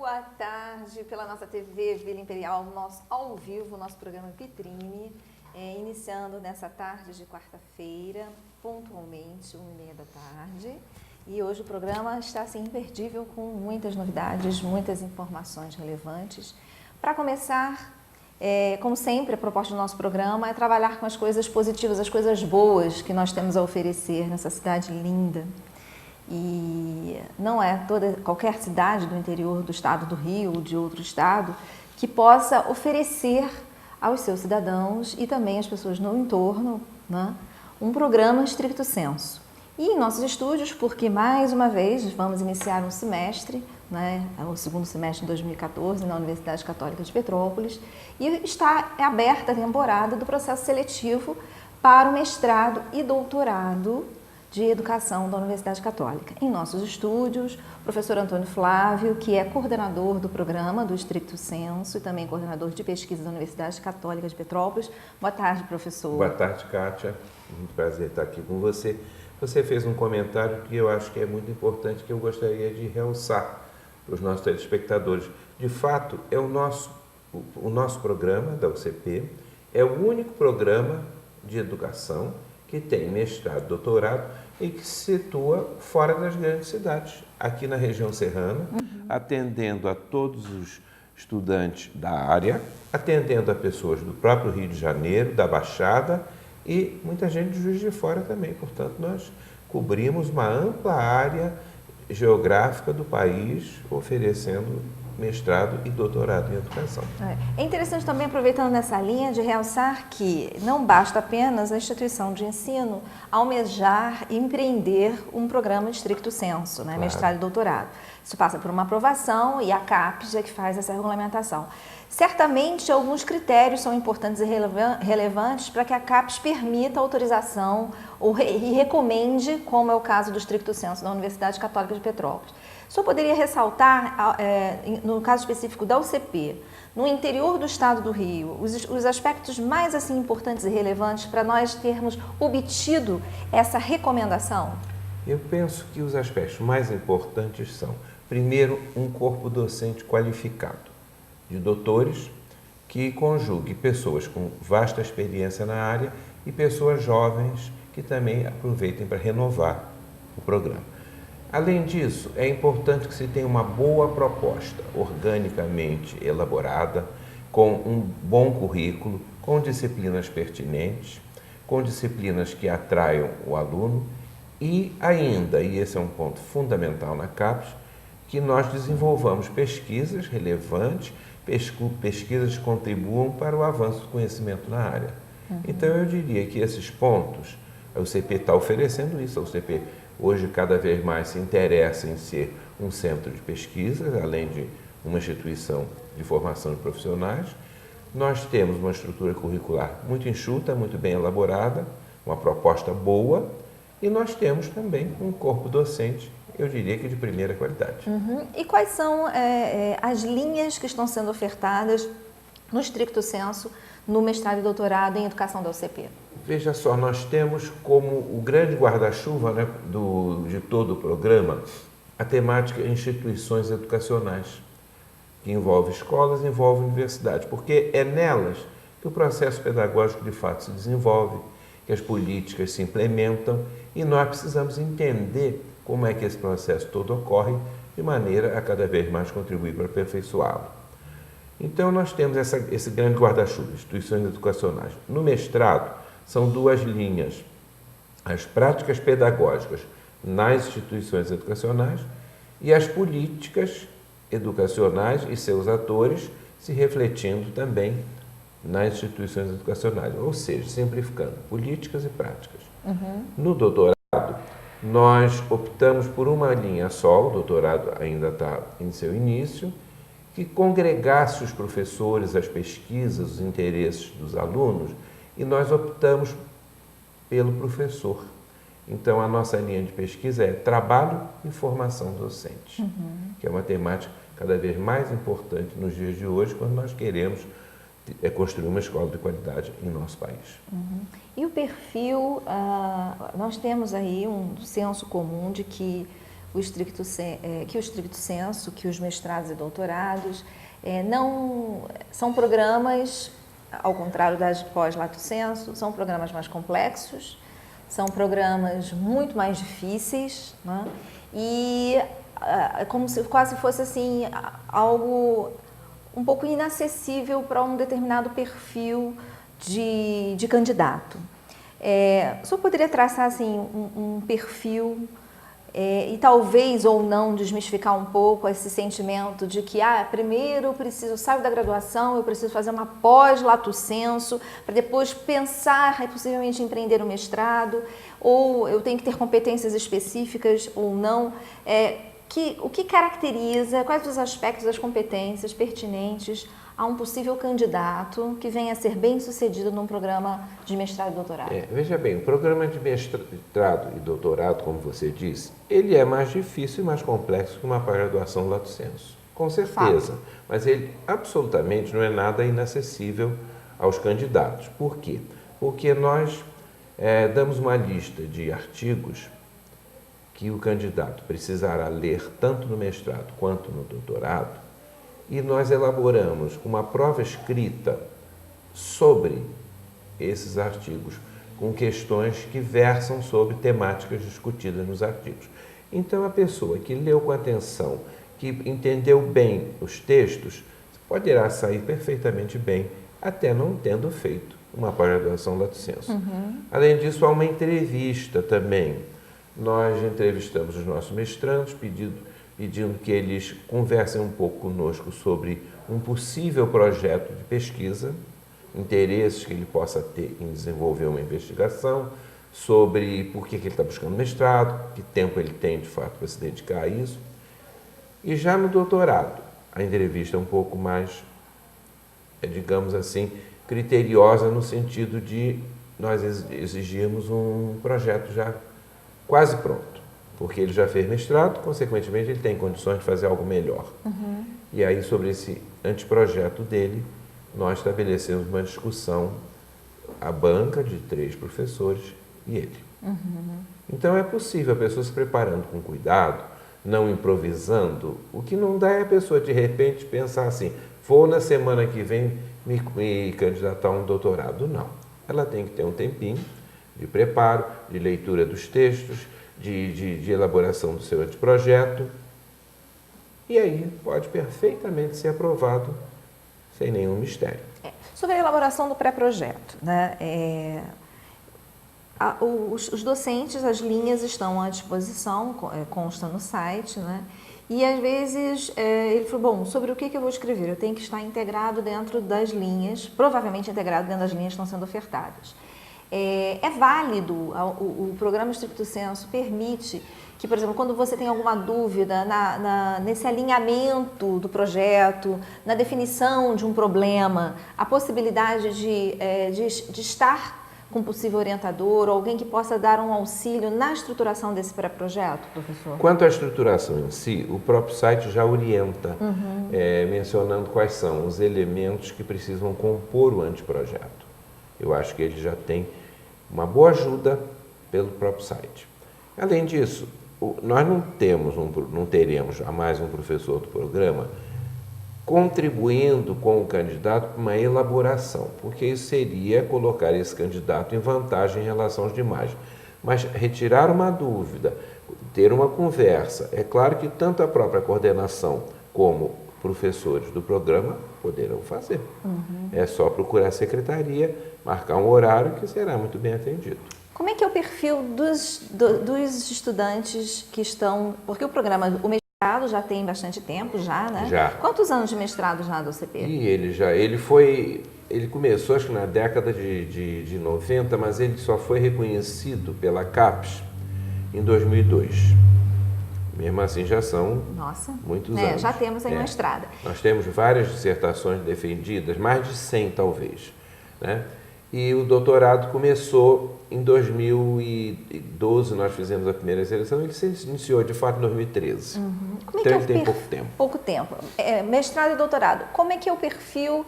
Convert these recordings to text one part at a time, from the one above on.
boa tarde pela nossa TV Vila Imperial, ao vivo, nosso programa Vitrine, iniciando nessa tarde de quarta-feira, pontualmente, 1h30 da tarde. E hoje o programa está assim, imperdível, com muitas novidades, muitas informações relevantes. Para começar, como sempre, a proposta do nosso programa é trabalhar com as coisas positivas, as coisas boas que nós temos a oferecer nessa cidade linda. E não é qualquer cidade do interior do estado do Rio ou de outro estado que possa oferecer aos seus cidadãos e também às pessoas no entorno, né, um programa stricto sensu. E em nossos estúdios, porque mais uma vez vamos iniciar um semestre, né, o segundo semestre de 2014 na Universidade Católica de Petrópolis, e está aberta a temporada do processo seletivo para o mestrado e doutorado de Educação da Universidade Católica. Em nossos estúdios, o professor Antônio Flávio, que é coordenador do programa do Stricto Sensu e também coordenador de pesquisa da Universidade Católica de Petrópolis. Boa tarde, professor. Boa tarde, Kátia. Muito prazer estar aqui com você. Você fez um comentário que eu acho que é muito importante, que eu gostaria de realçar para os nossos telespectadores. De fato, é o nosso programa da UCP, é o único programa de educação que tem mestrado, doutorado e que se situa fora das grandes cidades, aqui na região serrana, atendendo a todos os estudantes da área, atendendo a pessoas do próprio Rio de Janeiro, da Baixada e muita gente de Juiz de Fora também. Portanto, nós cobrimos uma ampla área geográfica do país, oferecendo mestrado e doutorado em educação. É interessante também, aproveitando nessa linha, de realçar que não basta apenas a instituição de ensino almejar e empreender um programa de stricto sensu, né, claro, mestrado e doutorado. Isso passa por uma aprovação e a CAPES é que faz essa regulamentação. Certamente, alguns critérios são importantes e relevantes para que a CAPES permita a autorização e recomende, como é o caso do stricto sensu da Universidade Católica de Petrópolis. O senhor poderia ressaltar, no caso específico da UCP, no interior do estado do Rio, os aspectos mais assim, importantes e relevantes para nós termos obtido essa recomendação? Eu penso que os aspectos mais importantes são, primeiro, um corpo docente qualificado, de doutores que conjugue pessoas com vasta experiência na área e pessoas jovens que também aproveitem para renovar o programa. Além disso, é importante que se tenha uma boa proposta, organicamente elaborada, com um bom currículo, com disciplinas pertinentes, com disciplinas que atraiam o aluno e ainda, e esse é um ponto fundamental na CAPES, que nós desenvolvamos pesquisas relevantes, pesquisas que contribuam para o avanço do conhecimento na área. Então, eu diria que esses pontos, a UCP está oferecendo isso, a UCP hoje cada vez mais se interessa em ser um centro de pesquisas, além de uma instituição de formação de profissionais. Nós temos uma estrutura curricular muito enxuta, muito bem elaborada, uma proposta boa, e nós temos também um corpo docente, eu diria que de primeira qualidade. E quais são as linhas que estão sendo ofertadas no stricto sensu, no mestrado e doutorado em educação da UCP? Veja só, nós temos como o grande guarda-chuva, né, de todo o programa a temática instituições educacionais, que envolve escolas e envolve universidades, porque é nelas que o processo pedagógico de fato se desenvolve, que as políticas se implementam e nós precisamos entender como é que esse processo todo ocorre de maneira a cada vez mais contribuir para aperfeiçoá-lo. Então nós temos esse grande guarda-chuva, instituições educacionais. No mestrado, são duas linhas, as práticas pedagógicas nas instituições educacionais e as políticas educacionais e seus atores se refletindo também nas instituições educacionais, ou seja, simplificando, políticas e práticas. No doutorado, nós optamos por uma linha só, o doutorado ainda está em seu início, que congregasse os professores, as pesquisas, os interesses dos alunos, e nós optamos pelo professor. Então, a nossa linha de pesquisa é trabalho e formação docente, que é uma temática cada vez mais importante nos dias de hoje, quando nós queremos construir uma escola de qualidade em nosso país. E o perfil, nós temos aí um senso comum de que que o stricto sensu, que os mestrados e doutorados não são programas, ao contrário das pós-lato sensu, são programas mais complexos, são programas muito mais difíceis, né? E como se quase fosse assim algo um pouco inacessível para um determinado perfil de candidato. O senhor poderia traçar assim um perfil e talvez ou não desmistificar um pouco esse sentimento de que primeiro eu saio da graduação, eu preciso fazer uma pós-lato sensu para depois pensar possivelmente em empreender um mestrado, ou eu tenho que ter competências específicas ou não. O que caracteriza, quais os aspectos das competências pertinentes a um possível candidato que venha a ser bem-sucedido num programa de mestrado e doutorado? Veja bem, o programa de mestrado e doutorado, como você disse, ele é mais difícil e mais complexo que uma pós-graduação lato sensu, com certeza. Fato. Mas ele absolutamente não é nada inacessível aos candidatos. Por quê? Porque nós damos uma lista de artigos que o candidato precisará ler tanto no mestrado quanto no doutorado, e nós elaboramos uma prova escrita sobre esses artigos, com questões que versam sobre temáticas discutidas nos artigos. Então, a pessoa que leu com atenção, que entendeu bem os textos, poderá sair perfeitamente bem, até não tendo feito uma pós-graduação lato sensu. Além disso, há uma entrevista também. Nós entrevistamos os nossos mestrandos, pedindo que eles conversem um pouco conosco sobre um possível projeto de pesquisa, interesses que ele possa ter em desenvolver uma investigação, sobre por que ele está buscando mestrado, que tempo ele tem de fato para se dedicar a isso. E já no doutorado, a entrevista é um pouco mais, digamos assim, criteriosa no sentido de nós exigirmos um projeto já quase pronto, porque ele já fez mestrado, consequentemente ele tem condições de fazer algo melhor. E aí, sobre esse anteprojeto dele, nós estabelecemos uma discussão, a banca de 3 professores e ele. Então é possível a pessoa se preparando com cuidado, não improvisando. O que não dá é a pessoa de repente pensar assim, vou na semana que vem me candidatar a um doutorado. Não. Ela tem que ter um tempinho de preparo, de leitura dos textos, de elaboração do seu anteprojeto, e aí pode perfeitamente ser aprovado sem nenhum mistério. Sobre a elaboração do pré-projeto, né? Os docentes, as linhas estão à disposição, consta no site, né? E às vezes ele falou, bom, sobre o que eu vou escrever? Eu tenho que estar integrado dentro das linhas, provavelmente integrado dentro das linhas que estão sendo ofertadas. É válido, o programa Stricto Sensu permite que, por exemplo, quando você tem alguma dúvida nesse alinhamento do projeto, na definição de um problema, a possibilidade de estar com um possível orientador, ou alguém que possa dar um auxílio na estruturação desse pré-projeto, professor? Quanto à estruturação em si, o próprio site já orienta, mencionando quais são os elementos que precisam compor o anteprojeto. Eu acho que ele já tem uma boa ajuda pelo próprio site. Além disso, nós não teremos jamais um professor do programa contribuindo com o candidato para uma elaboração, porque isso seria colocar esse candidato em vantagem em relação aos demais. Mas retirar uma dúvida, ter uma conversa, é claro que tanto a própria coordenação como professores do programa poderão fazer. É só procurar a secretaria, marcar um horário que será muito bem atendido. Como é que é o perfil dos estudantes que estão... Porque o mestrado já tem bastante tempo, né? Já. Quantos anos de mestrado já do CP? E ele começou, acho que na década de 90, mas ele só foi reconhecido pela CAPES em 2002. Mesmo assim, já são muitos anos. Já temos aí uma estrada. Nós temos várias dissertações defendidas, mais de 100 talvez, né? E o doutorado começou em 2012, nós fizemos a primeira seleção, ele se iniciou de fato em 2013. Como então ele tem pouco tempo. Pouco tempo. Mestrado e doutorado, como é que é o perfil,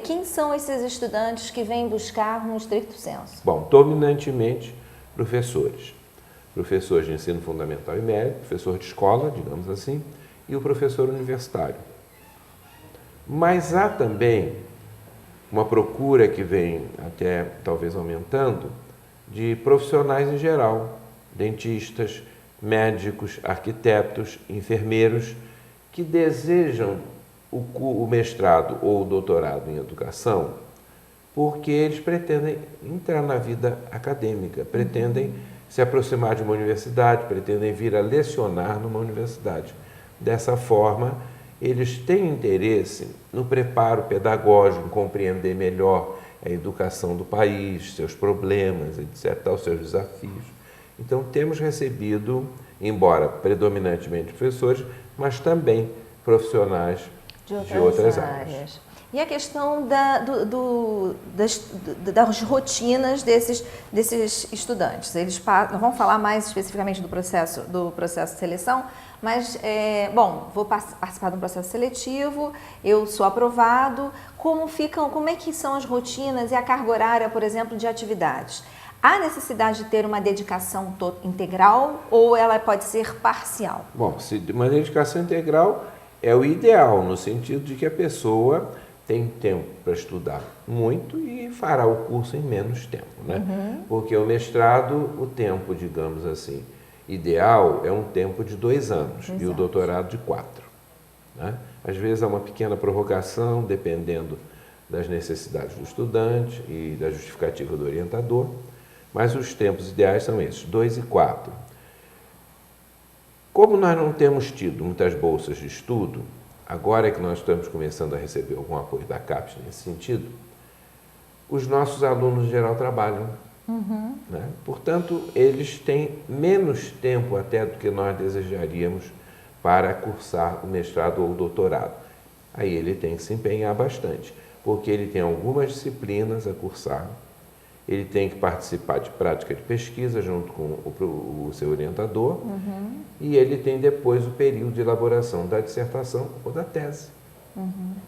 quem são esses estudantes que vêm buscar no stricto sensu? Bom, dominantemente professores. professores de ensino fundamental e médio, professor de escola, digamos assim, e o professor universitário. Mas há também uma procura que vem até talvez aumentando de profissionais em geral, dentistas, médicos, arquitetos, enfermeiros, que desejam o mestrado ou o doutorado em educação porque eles pretendem entrar na vida acadêmica, pretendem se aproximar de uma universidade, pretendem vir a lecionar numa universidade. Dessa forma, eles têm interesse no preparo pedagógico, em compreender melhor a educação do país, seus problemas, etc., os seus desafios. Então, temos recebido, embora predominantemente professores, mas também profissionais de outras áreas. E a questão das rotinas desses estudantes. Eles vamos falar mais especificamente do processo de seleção, mas, vou participar de um processo seletivo, eu sou aprovado. Como é que são as rotinas e a carga horária, por exemplo, de atividades? Há necessidade de ter uma dedicação integral ou ela pode ser parcial? Bom, uma dedicação integral é o ideal, no sentido de que a pessoa tem tempo para estudar muito e fará o curso em menos tempo, né? Porque o mestrado, o tempo, digamos assim, ideal é um tempo de 2 anos. Exato. E o doutorado de 4. Né? Às vezes há uma pequena prorrogação, dependendo das necessidades do estudante e da justificativa do orientador, mas os tempos ideais são esses, 2 e 4. Como nós não temos tido muitas bolsas de estudo, agora é que nós estamos começando a receber algum apoio da CAPES nesse sentido, os nossos alunos em geral trabalham. Né? Portanto, eles têm menos tempo até do que nós desejaríamos para cursar o mestrado ou o doutorado. Aí ele tem que se empenhar bastante, porque ele tem algumas disciplinas a cursar, ele tem que participar de prática de pesquisa junto com o seu orientador, e ele tem depois o período de elaboração da dissertação ou da tese,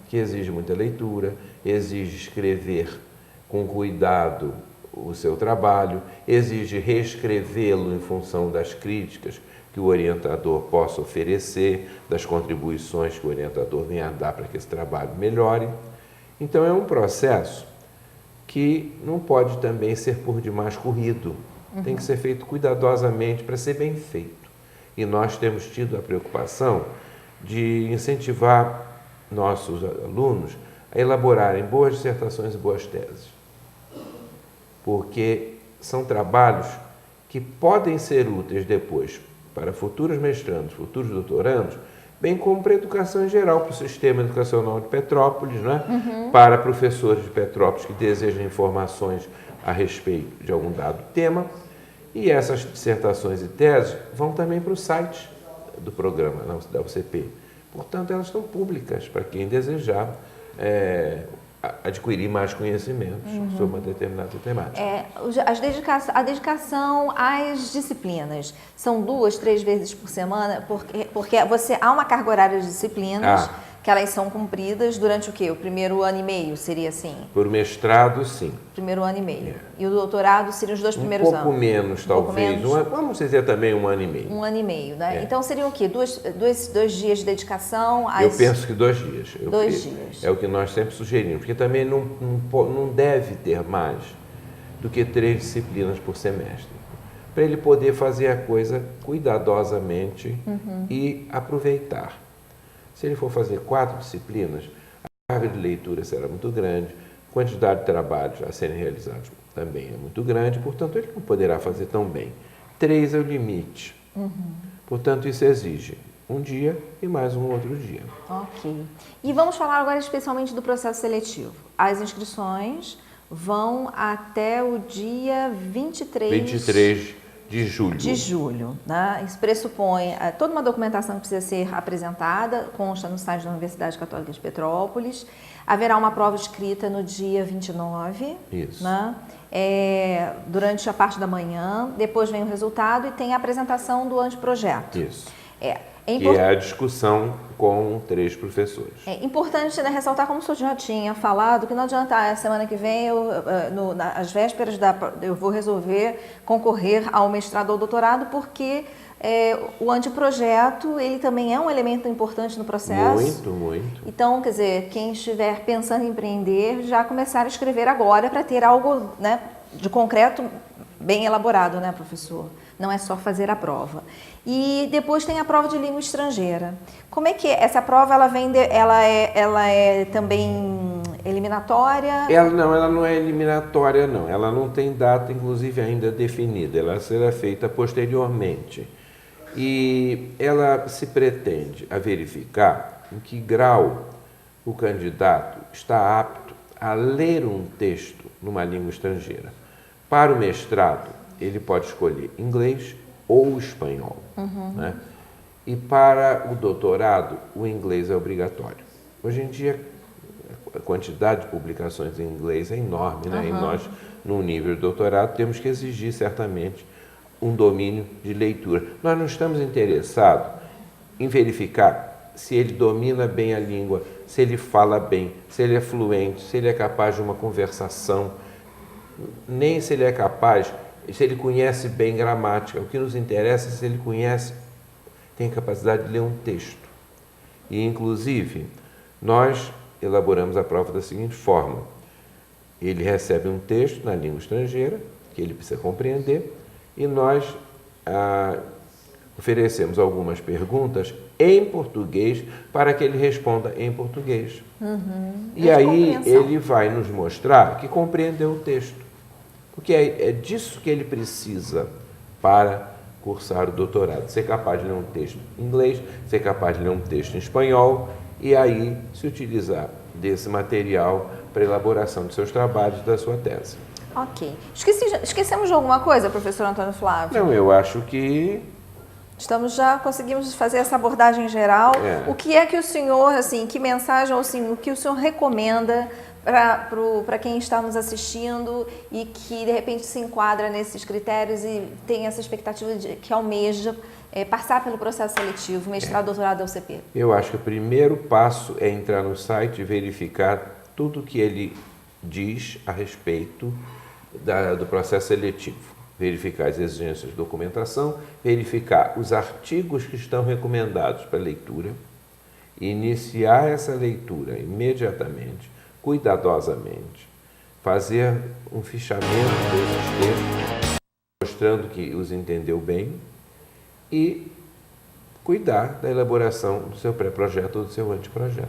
que exige muita leitura, exige escrever com cuidado o seu trabalho, exige reescrevê-lo em função das críticas que o orientador possa oferecer, das contribuições que o orientador venha a dar para que esse trabalho melhore. Então é um processo que não pode também ser por demais corrido, tem que ser feito cuidadosamente para ser bem feito. E nós temos tido a preocupação de incentivar nossos alunos a elaborarem boas dissertações e boas teses, porque são trabalhos que podem ser úteis depois para futuros mestrandos, futuros doutorandos, bem como para a educação em geral, para o sistema educacional de Petrópolis, né? Para professores de Petrópolis que desejam informações a respeito de algum dado tema. E essas dissertações e teses vão também para o site do programa da UCP. Portanto, elas estão públicas para quem desejar adquirir mais conhecimentos sobre uma determinada temática. A dedicação às disciplinas são 2, 3 vezes por semana, porque há uma carga horária de disciplinas que elas são cumpridas durante o quê? O primeiro ano e meio, seria assim? Por mestrado, sim. Primeiro ano e meio. E o doutorado seriam os 2 primeiros anos? Um pouco menos, talvez. Vamos dizer também 1 ano e meio. 1 ano e meio, né? Então seriam o quê? 2 dias de dedicação? Eu penso que 2 dias. 2 dias. É o que nós sempre sugerimos, porque também não deve ter mais do que 3 disciplinas por semestre, para ele poder fazer a coisa cuidadosamente e aproveitar. Se ele for fazer 4 disciplinas, a carga de leitura será muito grande, a quantidade de trabalhos a serem realizados também é muito grande, portanto, ele não poderá fazer tão bem. 3 é o limite. Portanto, isso exige um dia e mais um outro dia. Ok. E vamos falar agora especialmente do processo seletivo. As inscrições vão até o dia 23 de julho. Né? Isso pressupõe toda uma documentação que precisa ser apresentada, consta no site da Universidade Católica de Petrópolis. Haverá uma prova escrita no dia 29, Isso. Né? Durante a parte da manhã. Depois vem o resultado e tem a apresentação do anteprojeto. Isso. Que é a discussão com 3 professores. É importante, né, ressaltar, como o senhor já tinha falado, que não adianta a semana que vem, às vésperas eu vou resolver concorrer ao mestrado ou doutorado, porque o anteprojeto, ele também é um elemento importante no processo. Muito, muito. Então, quer dizer, quem estiver pensando em empreender, já começar a escrever agora para ter algo, né, de concreto bem elaborado, né, professor? Não é só fazer a prova. E depois tem a prova de língua estrangeira. Como é que é? Essa prova ela é também eliminatória? Ela não é eliminatória, não. Ela não tem data, inclusive, ainda definida. Ela será feita posteriormente. E ela se pretende a verificar em que grau o candidato está apto a ler um texto numa língua estrangeira. Para o mestrado, ele pode escolher inglês ou espanhol. Né? E para o doutorado, o inglês é obrigatório. Hoje em dia, a quantidade de publicações em inglês é enorme, né? E nós, no nível de doutorado, temos que exigir certamente um domínio de leitura. Nós não estamos interessados em verificar se ele domina bem a língua, se ele fala bem, se ele é fluente, se ele é capaz de uma conversação, nem se ele é capaz, se ele conhece bem gramática. O que nos interessa é se ele tem capacidade de ler um texto. E, inclusive, nós elaboramos a prova da seguinte forma: ele recebe um texto na língua estrangeira, que ele precisa compreender, e nós oferecemos algumas perguntas em português para que ele responda em português. E aí ele vai nos mostrar que compreendeu o texto. Porque é disso que ele precisa para cursar o doutorado. Ser capaz de ler um texto em inglês, ser capaz de ler um texto em espanhol e aí se utilizar desse material para elaboração de seus trabalhos, da sua tese. Ok. Esquecemos de alguma coisa, professor Antônio Flávio? Não, eu acho que conseguimos fazer essa abordagem geral. O que é que o senhor, assim, que mensagem, ou assim, o que o senhor recomenda para quem está nos assistindo e que de repente se enquadra nesses critérios e tem essa expectativa de que almeja passar pelo processo seletivo, mestrado, doutorado da UCP? Eu acho que o primeiro passo é entrar no site e verificar tudo o que ele diz a respeito do processo seletivo. Verificar as exigências de documentação, verificar os artigos que estão recomendados para leitura, iniciar essa leitura imediatamente, cuidadosamente, fazer um fichamento desses textos, mostrando que os entendeu bem e cuidar da elaboração do seu pré-projeto ou do seu anteprojeto.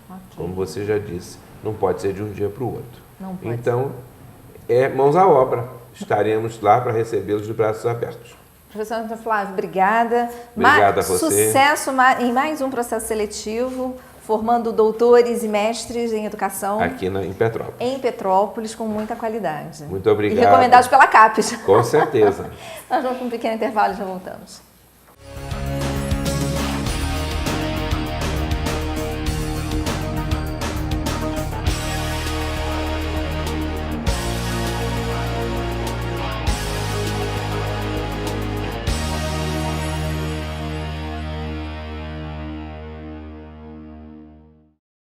Okay. Como você já disse, não pode ser de um dia para o outro. Não pode. Então, mãos à obra. Estaremos lá para recebê-los de braços abertos. Professor Antônio Flávio, obrigada. Obrigada a você. Sucesso em mais um processo seletivo, formando doutores e mestres em educação. Aqui em Petrópolis. Em Petrópolis, com muita qualidade. Muito obrigado. E recomendados pela CAPES. Com certeza. Nós vamos para um pequeno intervalo e já voltamos.